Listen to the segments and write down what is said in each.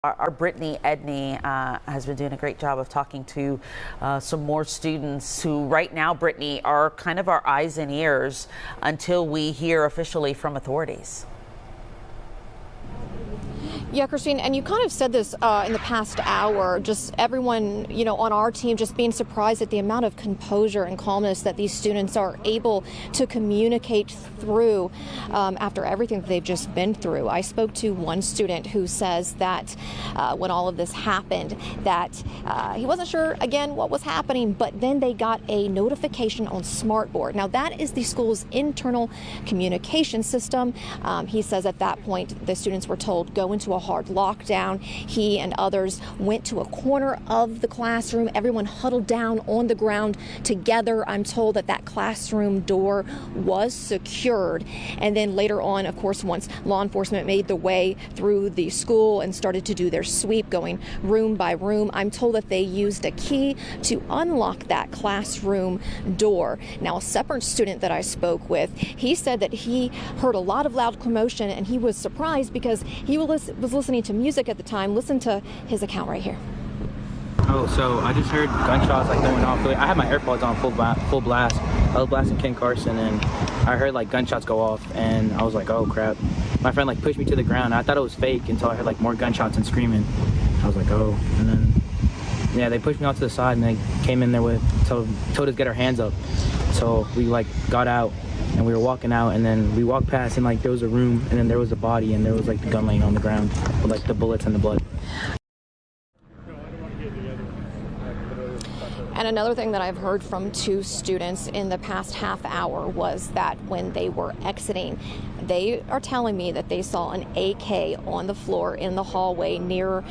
Our Brittany Edney has been doing a great job of talking to some more students who right now, Brittany, are kind of our eyes and ears until we hear officially from authorities. Yeah, Christine, and you kind of said this in the past hour, just everyone, on our team just being surprised at the amount of composure and calmness that these students are able to communicate through after everything that they've just been through. I spoke to one student who says that when all of this happened, that he wasn't sure, again, what was happening, but then they got a notification on Smartboard. Now, that is the school's internal communication system. He says at that point, the students were told, go into a hard lockdown. He and others went to a corner of the classroom. Everyone huddled down on the ground together. I'm told that that classroom door was secured. And then later on, of course, once law enforcement made their way through the school and started to do their sweep, going room by room, I'm told that they used a key to unlock that classroom door. Now, a separate student that I spoke with, he said that he heard a lot of loud commotion and he was surprised because he was listening to music at the time. Listen to his account right here. Oh, so I just heard gunshots going off. I had my AirPods on full blast. I was blasting Ken Carson, and I heard gunshots go off, and I was like, oh crap. My friend pushed me to the ground. I thought it was fake until I heard more gunshots and screaming. I was like, oh. And then yeah, they pushed me out to the side, and they came in there told us to get our hands up. So we got out, and we were walking out, and then we walked past, and there was a room, and then there was a body, and there was the gun laying on the ground with the bullets and the blood. And another thing that I've heard from two students in the past half hour was that when they were exiting, they are telling me that they saw an AK on the floor in the hallway near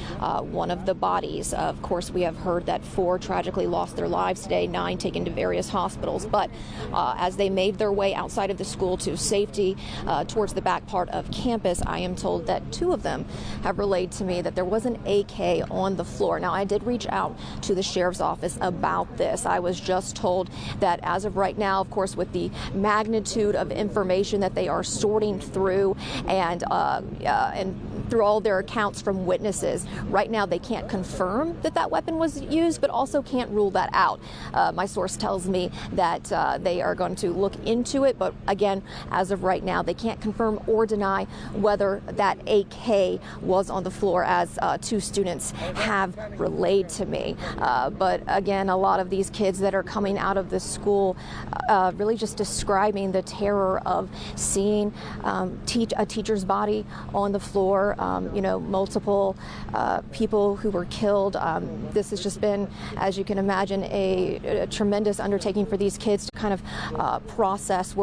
one of the bodies. Of course, we have heard that 4 tragically lost their lives today, 9 taken to various hospitals. But as they made their way outside of the school to safety towards the back part of campus, I am told that 2 of them have relayed to me that there was an AK on the floor. Now, I did reach out to the sheriff's office about this. I was just told that as of right now, of course, with the magnitude of information that they are sorting through and through all their accounts from witnesses, right now they can't confirm that that weapon was used, but also can't rule that out. My source tells me that they are going to look into it, but again, as of right now, they can't confirm or deny whether that AK was on the floor, as 2 students have relayed to me. But again, a lot of these kids that are coming out of the school really just describing the terror of seeing a teacher's body on the floor, multiple people who were killed. This has just been, as you can imagine, a tremendous undertaking for these kids to kind of process.